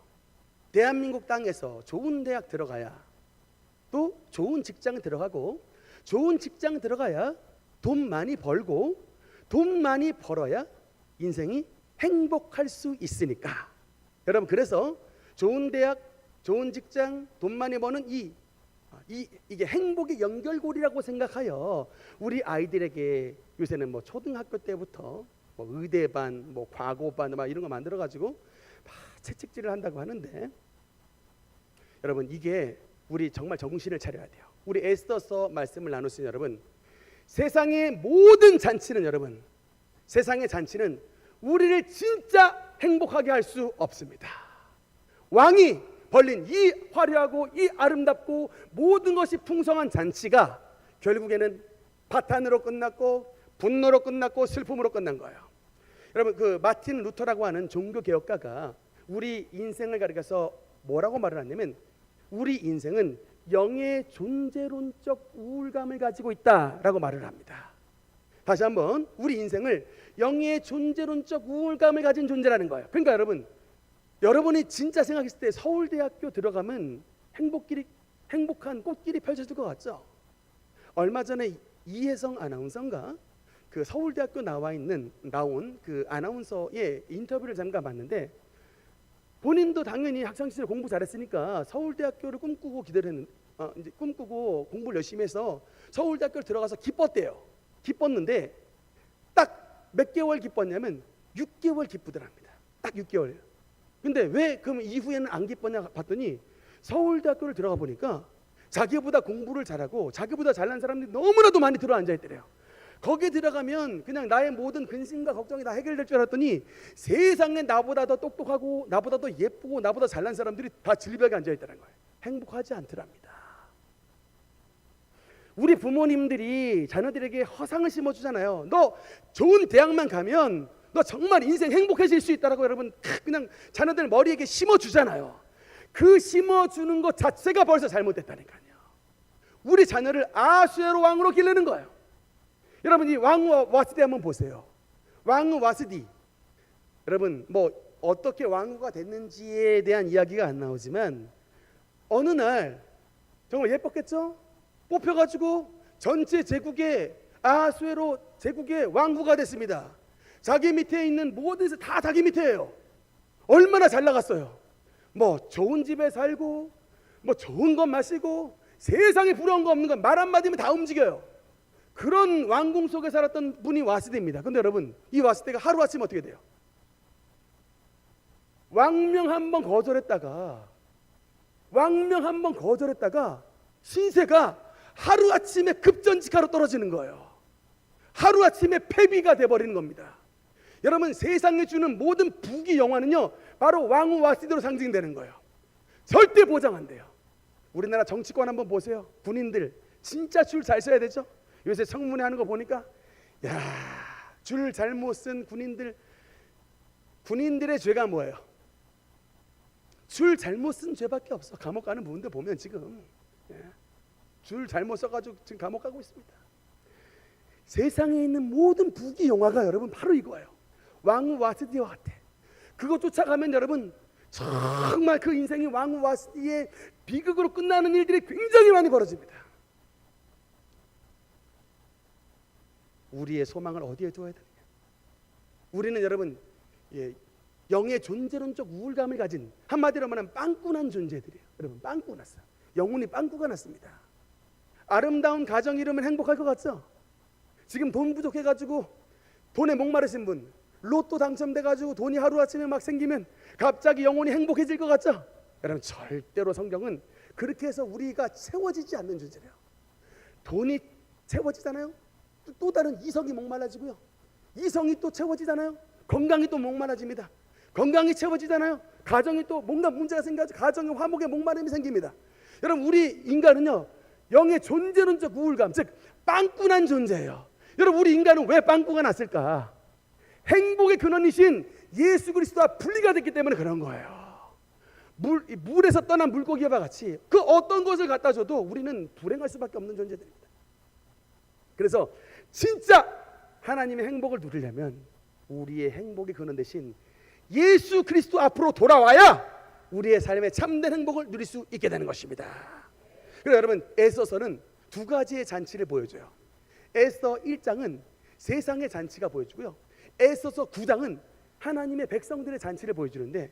대한민국 땅에서 좋은 대학 들어가야 또 좋은 직장 들어가고 좋은 직장 들어가야 돈 많이 벌고 돈 많이 벌어야 인생이 행복할 수 있으니까. 여러분 그래서 좋은 대학, 좋은 직장, 돈 많이 버는 이게 행복의 연결고리라고 생각하여 우리 아이들에게 요새는 뭐 초등학교 때부터 뭐 의대반, 뭐 과고반 막 이런 거 만들어 가지고 막 채찍질을 한다고 하는데 여러분 이게 우리 정말 정신을 차려야 돼요. 우리 에스더서 말씀을 나누신 여러분 세상의 모든 잔치는 여러분 세상의 잔치는 우리를 진짜 행복하게 할 수 없습니다. 왕이 벌린 이 화려하고 이 아름답고 모든 것이 풍성한 잔치가 결국에는 파탄으로 끝났고 분노로 끝났고 슬픔으로 끝난 거예요. 여러분 그 마틴 루터라고 하는 종교개혁가가 우리 인생을 가리켜서 뭐라고 말을 하냐면 우리 인생은 영의 존재론적 우울감을 가지고 있다라고 말을 합니다. 다시 한번 우리 인생을 영의 존재론적 우울감을 가진 존재라는 거예요. 그러니까 여러분이 진짜 생각했을 때 서울대학교 들어가면 행복한 꽃길이 펼쳐질 것 같죠? 얼마 전에 이혜성 아나운서인가 그 서울대학교 나온 그 아나운서의 인터뷰를 잠깐 봤는데 본인도 당연히 학창시절에 공부 잘했으니까 서울대학교를 꿈꾸고 기대를 이제 꿈꾸고 공부를 열심히 해서 서울대학교를 들어가서 기뻤대요. 기뻤는데 딱 몇 개월 기뻤냐면 6개월 기쁘더랍니다. 딱 6개월. 근데 왜 그럼 이후에는 안 기뻤냐 봤더니 서울대학교를 들어가 보니까 자기보다 공부를 잘하고 자기보다 잘난 사람들이 너무나도 많이 들어앉아 있더래요. 거기 들어가면 그냥 나의 모든 근심과 걱정이 다 해결될 줄 알았더니 세상에 나보다 더 똑똑하고 나보다 더 예쁘고 나보다 잘난 사람들이 다 질벽에 앉아 있다는 거예요. 행복하지 않더랍니다. 우리 부모님들이 자녀들에게 허상을 심어주잖아요. 너 좋은 대학만 가면 너 정말 인생 행복해질 수 있다라고 여러분 그냥 자녀들 머리에 심어주잖아요. 그 심어주는 것 자체가 벌써 잘못됐다니까요. 우리 자녀를 아수에로 왕으로 기르는 거예요. 여러분 이 왕후 와스디 한번 보세요. 왕후 와스디, 여러분 뭐 어떻게 왕후가 됐는지에 대한 이야기가 안 나오지만 어느 날 정말 예뻤겠죠? 뽑혀가지고 전체 제국의 아수에로 제국의 왕후가 됐습니다. 자기 밑에 있는 모든 다 자기 밑에예요. 얼마나 잘 나갔어요. 뭐 좋은 집에 살고 뭐 좋은 것 마시고 세상에 부러운 거 없는 거 말 한마디면 다 움직여요. 그런 왕궁 속에 살았던 분이 와스디입니다. 근데 여러분 이 와스디가 하루아침에 어떻게 돼요? 왕명 한번 거절했다가 신세가 하루아침에 급전직하로 떨어지는 거예요. 하루아침에 패비가 돼버리는 겁니다. 여러분 세상에 주는 모든 부귀 영화는요 바로 왕후 와스디로 상징되는 거예요. 절대 보장 안 돼요. 우리나라 정치권 한번 보세요. 군인들 진짜 줄 잘 서야 되죠. 요새 청문회 하는 거 보니까 야, 줄 잘못 쓴 군인들의 죄가 뭐예요? 줄 잘못 쓴 죄밖에 없어. 감옥 가는 분들 보면 지금 줄 잘못 써가지고 지금 감옥 가고 있습니다. 세상에 있는 모든 부귀 영화가 여러분 바로 이거예요. 왕후 와스디와 같아. 그거 쫓아가면 여러분 정말 그 인생이 왕후 와스디의 비극으로 끝나는 일들이 굉장히 많이 벌어집니다. 우리의 소망을 어디에 둬야 되느냐? 우리는 여러분 영의 존재론적 우울감을 가진 한마디로 말하면 빵꾸난 존재들이에요. 여러분 빵꾸 났어요. 영혼이 빵꾸가 났습니다. 아름다운 가정 이루면 행복할 것 같죠? 지금 돈 부족해가지고 돈에 목마르신 분, 로또 당첨돼가지고 돈이 하루아침에 막 생기면 갑자기 영혼이 행복해질 것 같죠? 여러분 절대로 성경은 그렇게 해서 우리가 채워지지 않는 존재래요. 돈이 채워지잖아요. 또 다른 이성이 목말라지고요. 이성이 또 채워지잖아요. 건강이 또 목말라집니다. 건강이 채워지잖아요. 가정이 또 뭔가 문제가 생겨서 가정의 화목에 목마름이 생깁니다. 여러분 우리 인간은요 영의 존재론적 우울감, 즉 빵꾸난 존재예요. 여러분 우리 인간은 왜 빵꾸가 났을까? 행복의 근원이신 예수 그리스도와 분리가 됐기 때문에 그런 거예요. 물에서 떠난 물고기와 같이 그 어떤 것을 갖다 줘도 우리는 불행할 수밖에 없는 존재들입니다. 그래서 진짜 하나님의 행복을 누리려면 우리의 행복의 근원 대신 예수 그리스도 앞으로 돌아와야 우리의 삶의 참된 행복을 누릴 수 있게 되는 것입니다. 그래서 여러분 에서서는 두 가지의 잔치를 보여줘요. 에서 1장은 세상의 잔치가 보여주고요. 에서서 9장은 하나님의 백성들의 잔치를 보여주는데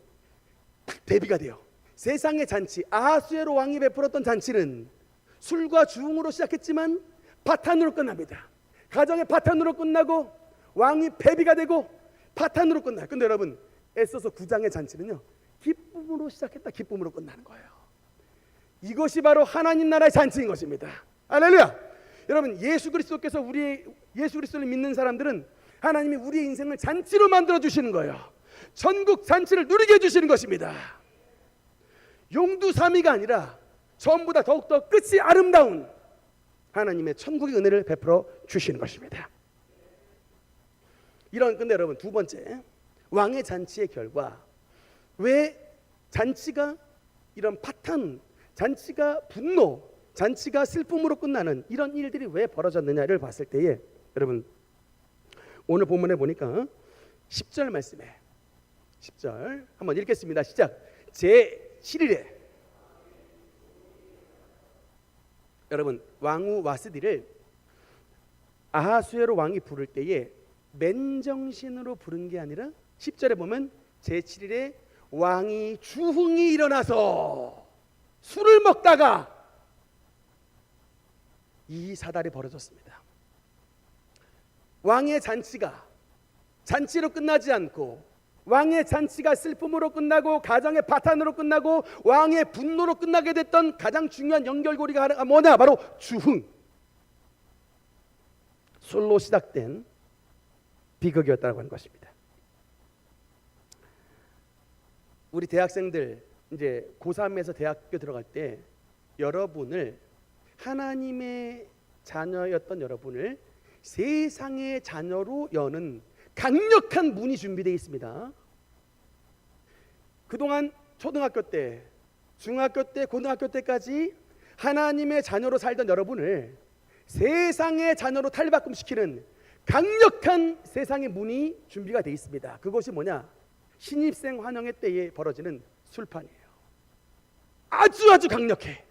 딱 대비가 돼요. 세상의 잔치, 아하수에로 왕이 베풀었던 잔치는 술과 주흥으로 시작했지만 파탄으로 끝납니다. 가정의 파탄으로 끝나고 왕이 패비가 되고 파탄으로 끝나요. 근데 여러분 에서서 9장의 잔치는요 기쁨으로 시작했다 기쁨으로 끝나는 거예요. 이것이 바로 하나님 나라의 잔치인 것입니다. 할렐루야. 여러분 예수 그리스도께서 예수 그리스도를 믿는 사람들은 하나님이 우리의 인생을 잔치로 만들어 주시는 거예요. 전국 잔치를 누리게 해주시는 것입니다. 용두사미가 아니라 전부 다 더욱더 끝이 아름다운 하나님의 천국의 은혜를 베풀어 주시는 것입니다. 근데 여러분 두 번째 왕의 잔치의 결과, 왜 잔치가 이런 파탄, 잔치가 분노, 잔치가 슬픔으로 끝나는 이런 일들이 왜 벌어졌느냐를 봤을 때에 여러분 오늘 본문에 보니까 10절 말씀에 10절 한번 읽겠습니다. 시작. 제7일에 여러분 왕후 와스디를 아하수에로 왕이 부를 때에 맨정신으로 부른 게 아니라 10절에 보면 제7일에 왕이 주흥이 일어나서 술을 먹다가 이 사달이 벌어졌습니다. 왕의 잔치가 잔치로 끝나지 않고, 왕의 잔치가 슬픔으로 끝나고 가정의 파탄으로 끝나고 왕의 분노로 끝나게 됐던 가장 중요한 연결고리가 뭐냐? 바로 주흥, 술로 시작된 비극이었다고 하는 것입니다. 우리 대학생들 이제 고3에서 대학교 들어갈 때 여러분을, 하나님의 자녀였던 여러분을 세상의 자녀로 여는 강력한 문이 준비되어 있습니다. 그동안 초등학교 때, 중학교 때, 고등학교 때까지 하나님의 자녀로 살던 여러분을 세상의 자녀로 탈바꿈시키는 강력한 세상의 문이 준비가 되어 있습니다. 그것이 뭐냐? 신입생 환영회 때에 벌어지는 술판이에요. 아주 강력해.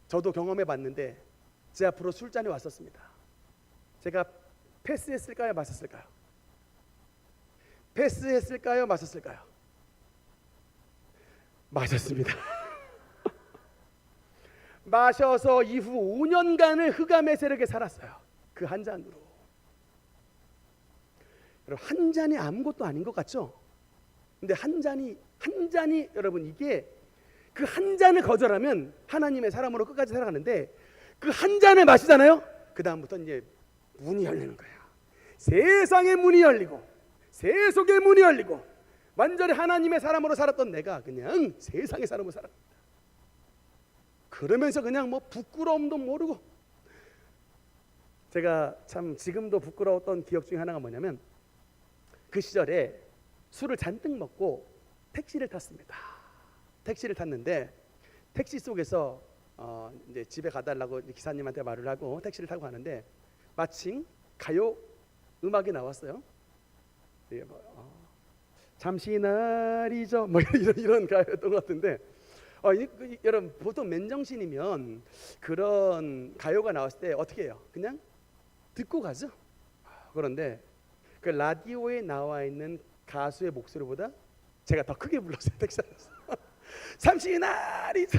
저도 경험해 봤는데 제 앞으로 술잔이 왔었습니다. 제가 패스했을까요? 마셨을까요? 패스했을까요? 마셨을까요? 마셨습니다. 마셔서 이후 5년간을 흑암의 세력에 살았어요. 그 한 잔으로. 여러분, 한 잔이 아무것도 아닌 것 같죠? 근데 한 잔이 여러분, 이게 그 한 잔을 거절하면 하나님의 사람으로 끝까지 살아가는데, 그 한 잔을 마시잖아요. 그 다음부터 이제 문이 열리는 거예요. 세상의 문이 열리고, 세속의 문이 열리고, 완전히 하나님의 사람으로 살았던 내가 그냥 세상의 사람으로 살았습니다. 그러면서 그냥 뭐 부끄러움도 모르고, 제가 참 지금도 부끄러웠던 기억 중에 하나가 뭐냐면, 그 시절에 술을 잔뜩 먹고 택시를 탔습니다. 택시를 탔는데 택시 속에서 이제 집에 가달라고 기사님한테 말을 하고 택시를 타고 가는데 마침 가요 음악이 나왔어요. 잠시 날이죠, 뭐 이런 가요였던 것 같은데, 여러분, 보통 맨정신이면 그런 가요가 나왔을 때 어떻게 해요? 그냥 듣고 가죠. 그런데 그 라디오에 나와 있는 가수의 목소리보다 제가 더 크게 불렀어요. 택시 안에서. 잠시 날이죠.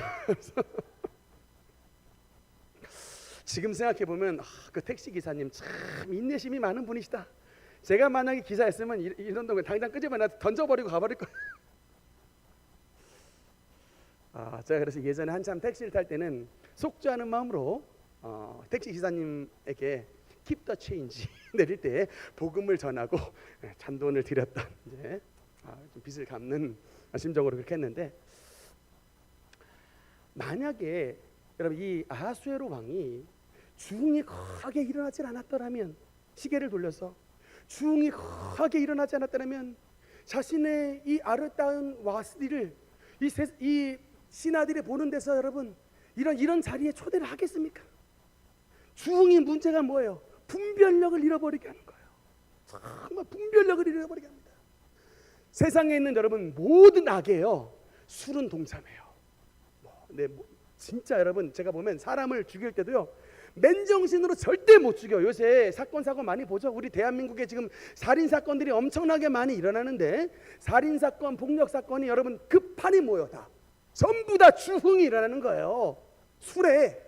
지금 생각해 보면 그 택시 기사님 참 인내심이 많은 분이시다. 제가 만약에 기사였으면 이런 동안 당장 끄집어내 던져버리고 가버릴 거예요. 제가 그래서 예전에 한참 택시를 탈 때는 속죄하는 마음으로 택시 기사님에게 keep the change 내릴 때 복음을 전하고 잔돈을 드렸던, 이제 좀 빚을 갚는 심정으로 그렇게 했는데, 만약에 여러분 이 아하수에로 왕이 주흥이 크게 일어나지 않았더라면, 시계를 돌려서 주흥이 크게 일어나지 않았더라면 자신의 이 아름다운 와스디를 이 신하들이 보는 데서 여러분 이런 자리에 초대를 하겠습니까? 주흥이 문제가 뭐예요? 분별력을 잃어버리게 하는 거예요. 정말 분별력을 잃어버리게 합니다. 세상에 있는 여러분 모든 악이에요. 술은 동참해요. 진짜 여러분, 제가 보면 사람을 죽일 때도요, 맨정신으로 절대 못 죽여. 요새 사건 사고 많이 보죠. 우리 대한민국에 지금 살인 사건들이 엄청나게 많이 일어나는데, 살인 사건, 폭력 사건이 여러분 급판이 뭐예요? 다 전부 다 주흥이 일어나는 거예요. 술에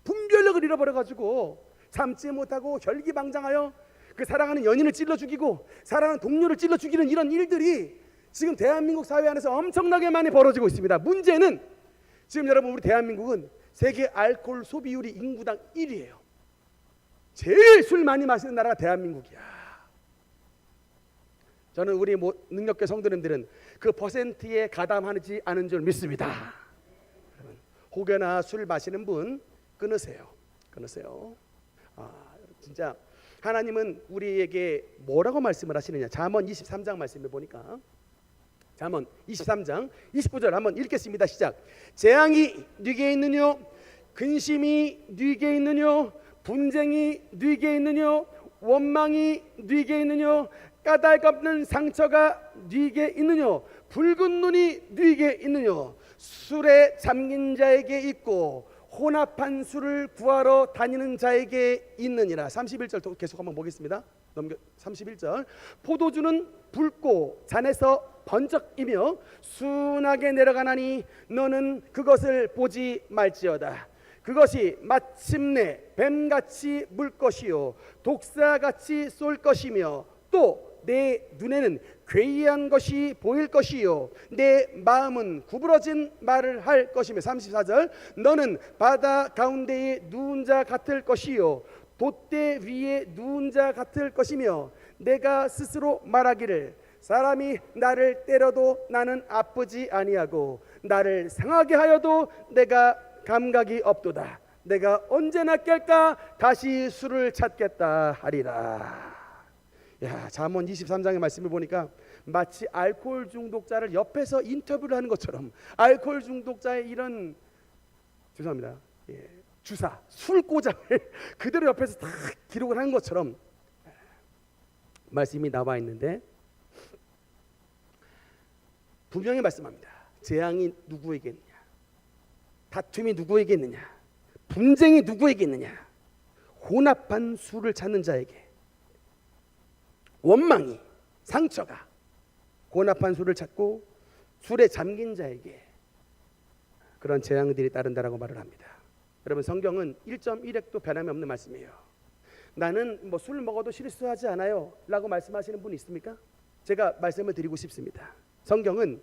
분별력을 잃어버려가지고 참지 못하고 혈기방장하여 그 사랑하는 연인을 찔러 죽이고 사랑하는 동료를 찔러 죽이는 이런 일들이 지금 대한민국 사회 안에서 엄청나게 많이 벌어지고 있습니다. 문제는 지금 여러분, 우리 대한민국은 세계 알코올 소비율이 인구당 1위예요. 제일 술 많이 마시는 나라가 대한민국이야. 저는 우리 능력계 성도님들은 그 퍼센트에 가담하지 않은 줄 믿습니다. 여러분, 혹여나 술 마시는 분 끊으세요. 진짜 하나님은 우리에게 뭐라고 말씀을 하시느냐? 잠언 23장 말씀을 보니까, 잠언 23장 29절 한번 읽겠습니다. 시작. 재앙이 네게 있느뇨? 근심이 네게 있느뇨? 분쟁이 네게 있느뇨? 원망이 네게 있느뇨? 까닭 없는 상처가 네게 있느뇨? 붉은 눈이 네게 있느뇨? 술에 잠긴 자에게 있고 혼합한 술을 구하러 다니는 자에게 있느니라. 31절 계속 한번 보겠습니다. 31절. 포도주는 붉고 잔에서 번쩍이며 순하게 내려가나니 너는 그것을 보지 말지어다. 그것이 마침내 뱀같이 물 것이요 독사같이 쏠 것이며 또 내 눈에는 괴이한 것이 보일 것이요 내 마음은 구부러진 말을 할 것이며 34절 너는 바다 가운데에 누운 자 같을 것이요 돛대 위에 누운 자 같을 것이며 내가 스스로 말하기를 사람이 나를 때려도 나는 아프지 아니하고 나를 상하게 하여도 내가 감각이 없도다. 내가 언제나 깰까 다시 술을 찾겠다 하리라. 야, 잠언 23장의 말씀을 보니까 마치 알코올 중독자를 옆에서 인터뷰를 하는 것처럼 알코올 중독자의 이런 죄송합니다. 주사, 술고장을 그대로 옆에서 다 기록을 한 것처럼 말씀이 나와 있는데 분명히 말씀합니다. 재앙이 누구에게 있느냐, 다툼이 누구에게 있느냐, 분쟁이 누구에게 있느냐, 혼합한 술을 찾는 자에게, 원망이, 상처가 혼합한 술을 찾고 술에 잠긴 자에게 그런 재앙들이 따른다라고 말을 합니다. 여러분, 성경은 1.1핵도 변함이 없는 말씀이에요. 나는 뭐 술 먹어도 실수하지 않아요 라고 말씀하시는 분 있습니까? 제가 말씀을 드리고 싶습니다. 성경은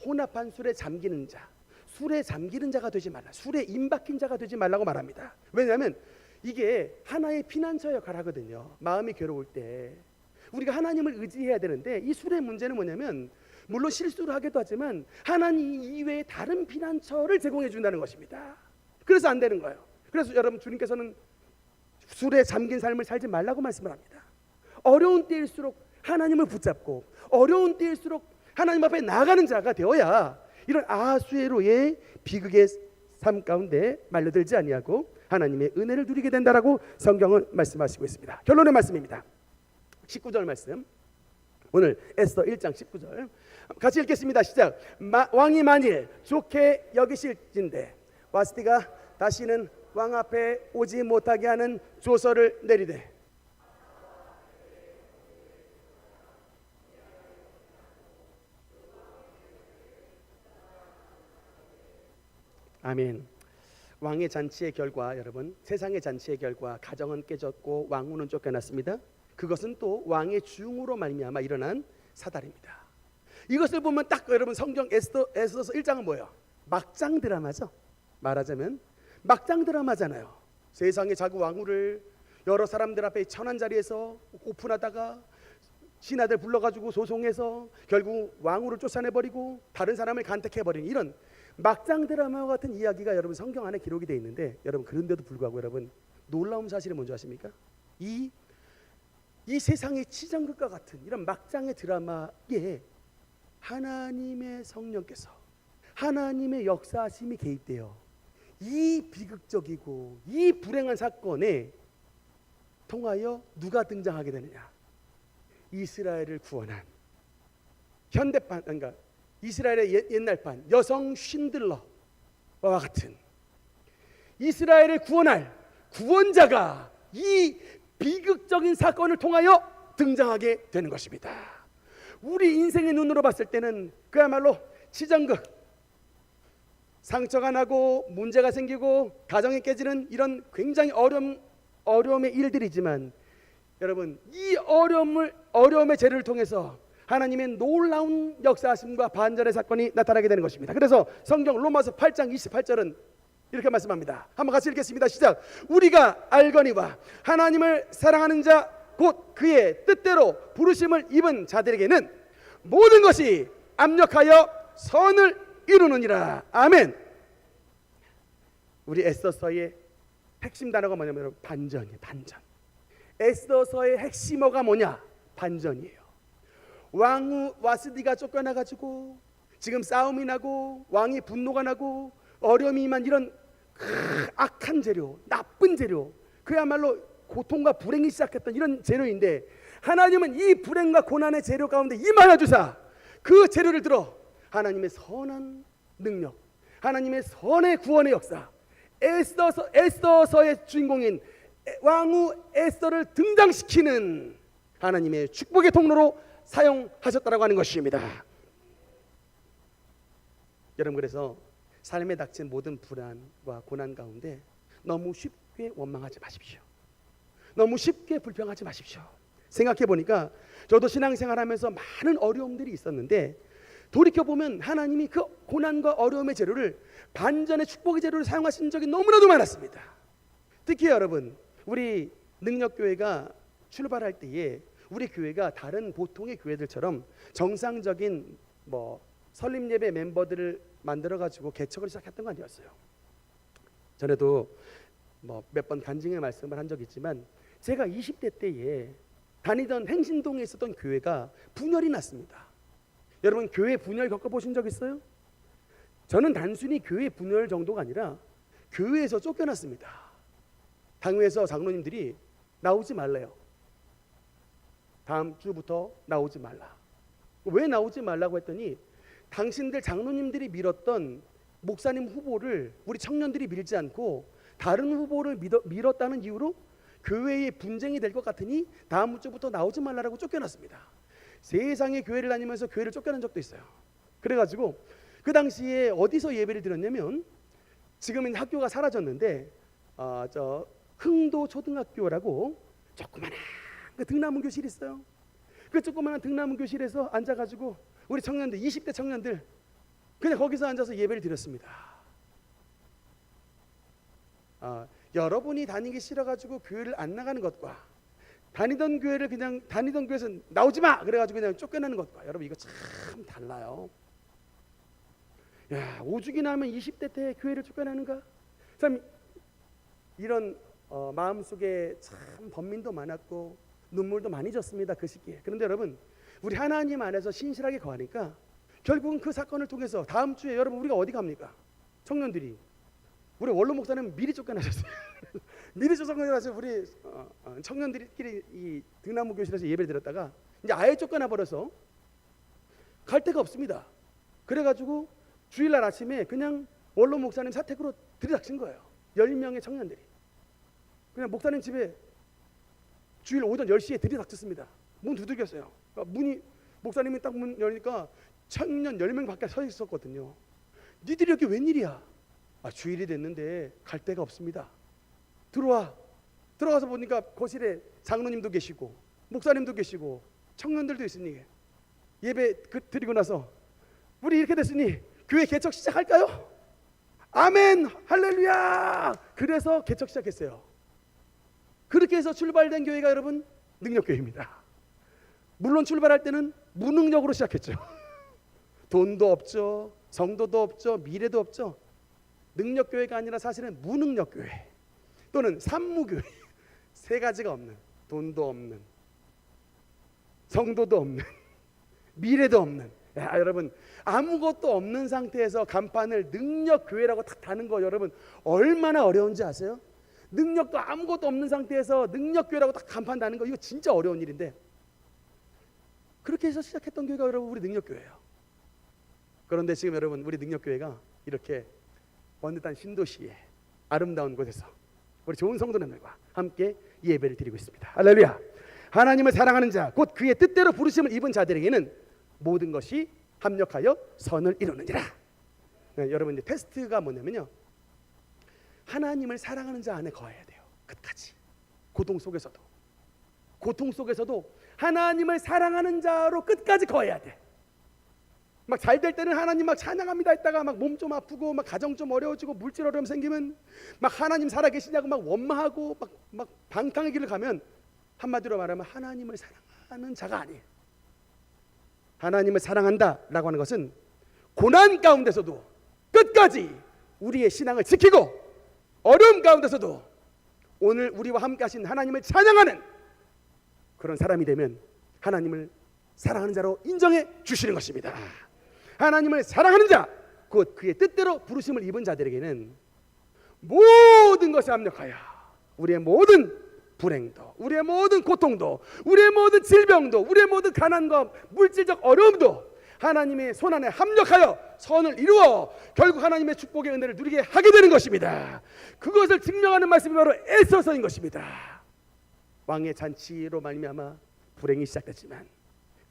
혼합한 술에 잠기는 자, 술에 잠기는 자가 되지 말라, 술에 임박힌 자가 되지 말라고 말합니다. 왜냐하면 이게 하나의 피난처 역할을 하거든요. 마음이 괴로울 때 우리가 하나님을 의지해야 되는데 이 술의 문제는 뭐냐면 물론 실수를 하기도 하지만 하나님 이외에 다른 피난처를 제공해 준다는 것입니다. 그래서 안 되는 거예요. 그래서 여러분, 주님께서는 술에 잠긴 삶을 살지 말라고 말씀을 합니다. 어려운 때일수록 하나님을 붙잡고 어려운 때일수록 하나님 앞에 나아가는 자가 되어야 이런 아수에로의 비극의 삶 가운데 말려들지 아니하고 하나님의 은혜를 누리게 된다라고 성경은 말씀하시고 있습니다. 결론의 말씀입니다. 19절 말씀, 오늘 에스더 1장 19절 같이 읽겠습니다. 시작. 왕이 만일 좋게 여기실진대 와스티가 다시는 왕 앞에 오지 못하게 하는 조서를 내리되. 아멘. 왕의 잔치의 결과, 여러분, 세상의 잔치의 결과 가정은 깨졌고 왕후는 쫓겨났습니다. 그것은 또 왕의 중으로 말미암아 일어난 사달입니다. 이것을 보면 딱 여러분, 성경 에스더서 1장은 뭐예요? 막장 드라마죠. 말하자면 막장 드라마잖아요. 세상의 자구 왕후를 여러 사람들 앞에 천한 자리에서 오픈하다가 신하들 불러가지고 소송해서 결국 왕후를 쫓아내버리고 다른 사람을 간택해버리는 이런 막장 드라마와 같은 이야기가 여러분 성경 안에 기록이 되어 있는데, 여러분 그런데도 불구하고 여러분 놀라운 사실이 뭔지 아십니까? 이 세상의 치정극과 같은 이런 막장의 드라마에 하나님의 성령께서 하나님의 역사하심이 개입되어 이 비극적이고 이 불행한 사건에 통하여 누가 등장하게 되느냐? 이스라엘을 구원한 현대판, 그러니까 이스라엘의 옛날판 여성 쉰들러와 같은 이스라엘을 구원할 구원자가 이 비극적인 사건을 통하여 등장하게 되는 것입니다. 우리 인생의 눈으로 봤을 때는 그야말로 치정극, 상처가 나고 문제가 생기고 가정이 깨지는 이런 굉장히 어려움의 일들이지만, 여러분 이 어려움의 재료를 통해서 하나님의 놀라운 역사하심과 반전의 사건이 나타나게 되는 것입니다. 그래서 성경 로마서 8장 28절은 이렇게 말씀합니다. 한번 같이 읽겠습니다. 시작. 우리가 알거니와 하나님을 사랑하는 자 곧 그의 뜻대로 부르심을 입은 자들에게는 모든 것이 압력하여 선을 이루느니라. 아멘. 우리 에스더서의 핵심 단어가 뭐냐면 반전이에요. 반전. 에스더서의 핵심어가 뭐냐? 반전이에요. 왕후 와스디가 쫓겨나가지고 지금 싸움이 나고 왕이 분노가 나고 어려움이 임한 이런 악한 재료, 나쁜 재료, 그야말로 고통과 불행이 시작했던 이런 재료인데, 하나님은 이 불행과 고난의 재료 가운데 임하여 주사 그 재료를 들어 하나님의 선한 능력, 하나님의 선의 구원의 역사, 에스더서의 주인공인 왕후 에스더를 등장시키는 하나님의 축복의 통로로 사용하셨다라고 하는 것입니다. 여러분, 그래서 삶에 닥친 모든 불안과 고난 가운데 너무 쉽게 원망하지 마십시오. 너무 쉽게 불평하지 마십시오. 생각해 보니까 저도 신앙생활하면서 많은 어려움들이 있었는데 돌이켜보면 하나님이 그 고난과 어려움의 재료를 반전의 축복의 재료를 사용하신 적이 너무나도 많았습니다. 특히 여러분, 우리 능력교회가 출발할 때에 우리 교회가 다른 보통의 교회들처럼 정상적인 설립예배 멤버들을 만들어가지고 개척을 시작했던 건 아니었어요. 전에도 몇 번 간증의 말씀을 한 적이 있지만 제가 20대 때에 다니던 행신동에 있었던 교회가 분열이 났습니다. 여러분, 교회 분열 겪어보신 적 있어요? 저는 단순히 교회 분열 정도가 아니라 교회에서 쫓겨났습니다. 당회에서 장로님들이 나오지 말래요. 다음 주부터 나오지 말라. 왜 나오지 말라고 했더니 당신들 장로님들이 밀었던 목사님 후보를 우리 청년들이 밀지 않고 다른 후보를 밀었다는 이유로 교회에 분쟁이 될 것 같으니 다음 주부터 나오지 말라고 쫓겨났습니다. 세상에 교회를 다니면서 교회를 쫓겨난 적도 있어요. 그래가지고 그 당시에 어디서 예배를 드렸냐면 지금은 학교가 사라졌는데 저 흥도 초등학교라고 조그마한 그 등나무 교실이 있어요. 그 조그마한 등나무 교실에서 앉아가지고 우리 청년들 20대 청년들 그냥 거기서 앉아서 예배를 드렸습니다. 여러분이 다니기 싫어가지고 교회를 안 나가는 것과 다니던 교회를 그냥 다니던 교회에서 나오지 마 그래가지고 그냥 쫓겨나는 것과 여러분 이거 참 달라요. 야, 오죽이나 하면 20대 때 교회를 쫓겨나는가? 참 이런 마음속에 참 번민도 많았고 눈물도 많이 졌습니다. 그 시기에. 그런데 여러분, 우리 하나님 안에서 신실하게 거하니까 결국은 그 사건을 통해서 다음 주에 여러분 우리가 어디 갑니까? 청년들이 우리 원로 목사님 미리 쫓겨나셨어요. 미리 쫓겨나서 우리 청년들끼리 이 등나무 교실에서 예배를 드렸다가 이제 아예 쫓겨나 버려서 갈 데가 없습니다. 그래가지고 주일날 아침에 그냥 원로 목사님 사택으로 들이닥친 거예요. 10명의 청년들이 그냥 목사님 집에 주일 오전 10시에 들이닥쳤습니다. 문 두들겼어요. 그러니까 문이 목사님이 딱 문 열니까 청년 10명 밖에 서 있었거든요. 니들이 여기 웬일이야? 주일이 됐는데 갈 데가 없습니다. 들어와. 들어가서 보니까 거실에 장로님도 계시고 목사님도 계시고 청년들도 있으니 예배 드리고 나서 우리 이렇게 됐으니 교회 개척 시작할까요? 아멘 할렐루야. 그래서 개척 시작했어요. 그렇게 해서 출발된 교회가 여러분 능력교회입니다. 물론 출발할 때는 무능력으로 시작했죠. 돈도 없죠, 성도도 없죠, 미래도 없죠. 능력교회가 아니라 사실은 무능력교회 또는 산무교회. 세 가지가 없는, 돈도 없는, 성도도 없는, 미래도 없는. 야, 여러분 아무것도 없는 상태에서 간판을 능력교회라고 탁 다는 거 여러분 얼마나 어려운지 아세요? 능력도 아무것도 없는 상태에서 능력교회라고 딱 간판 다는 거 이거 진짜 어려운 일인데 그렇게 해서 시작했던 교회가 여러분 우리 능력교회예요. 그런데 지금 여러분 우리 능력교회가 이렇게 번듯한 신도시의 아름다운 곳에서 우리 좋은 성도님들과 함께 예배를 드리고 있습니다. 할렐루야. 하나님을 사랑하는 자 곧 그의 뜻대로 부르심을 입은 자들에게는 모든 것이 합력하여 선을 이루느니라. 네, 여러분 이제 테스트가 뭐냐면요, 하나님을 사랑하는 자 안에 거해야 돼요. 끝까지. 고통 속에서도 하나님을 사랑하는 자로 끝까지 거해야 돼. 막 잘 될 때는 하나님 막 찬양합니다 했다가 막 몸 좀 아프고 막 가정 좀 어려워지고 물질 어려움 생기면 막 하나님 살아계시냐고 막 원망하고 막 방탕의 길을 가면 한마디로 말하면 하나님을 사랑하는 자가 아니에요. 하나님을 사랑한다라고 하는 것은 고난 가운데서도 끝까지 우리의 신앙을 지키고 어려움 가운데서도 오늘 우리와 함께 하신 하나님을 찬양하는 그런 사람이 되면 하나님을 사랑하는 자로 인정해 주시는 것입니다. 하나님을 사랑하는 자 곧 그의 뜻대로 부르심을 입은 자들에게는 모든 것이 합력하여 우리의 모든 불행도, 우리의 모든 고통도, 우리의 모든 질병도, 우리의 모든 가난과 물질적 어려움도 하나님의 손안에 합력하여 선을 이루어 결국 하나님의 축복의 은혜를 누리게 하게 되는 것입니다. 그것을 증명하는 말씀이 바로 에스더서인 것입니다. 왕의 잔치로 말미암아 불행이 시작됐지만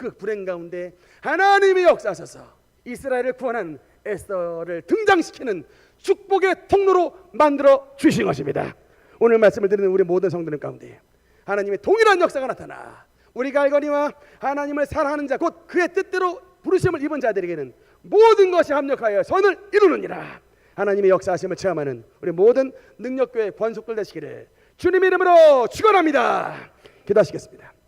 그 불행 가운데 하나님이 역사하셔서 이스라엘을 구원한 에스더를 등장시키는 축복의 통로로 만들어 주신 것입니다. 오늘 말씀을 드리는 우리 모든 성도들 가운데 하나님의 동일한 역사가 나타나 우리가 알거니와 하나님을 사랑하는 자 곧 그의 뜻대로 부르심을 입은 자들에게는 모든 것이 합력하여 선을 이루느니라. 하나님의 역사하심을 체험하는 우리 모든 능력교회 권속들 되시기를 주님의 이름으로 축원합니다. 기도하시겠습니다.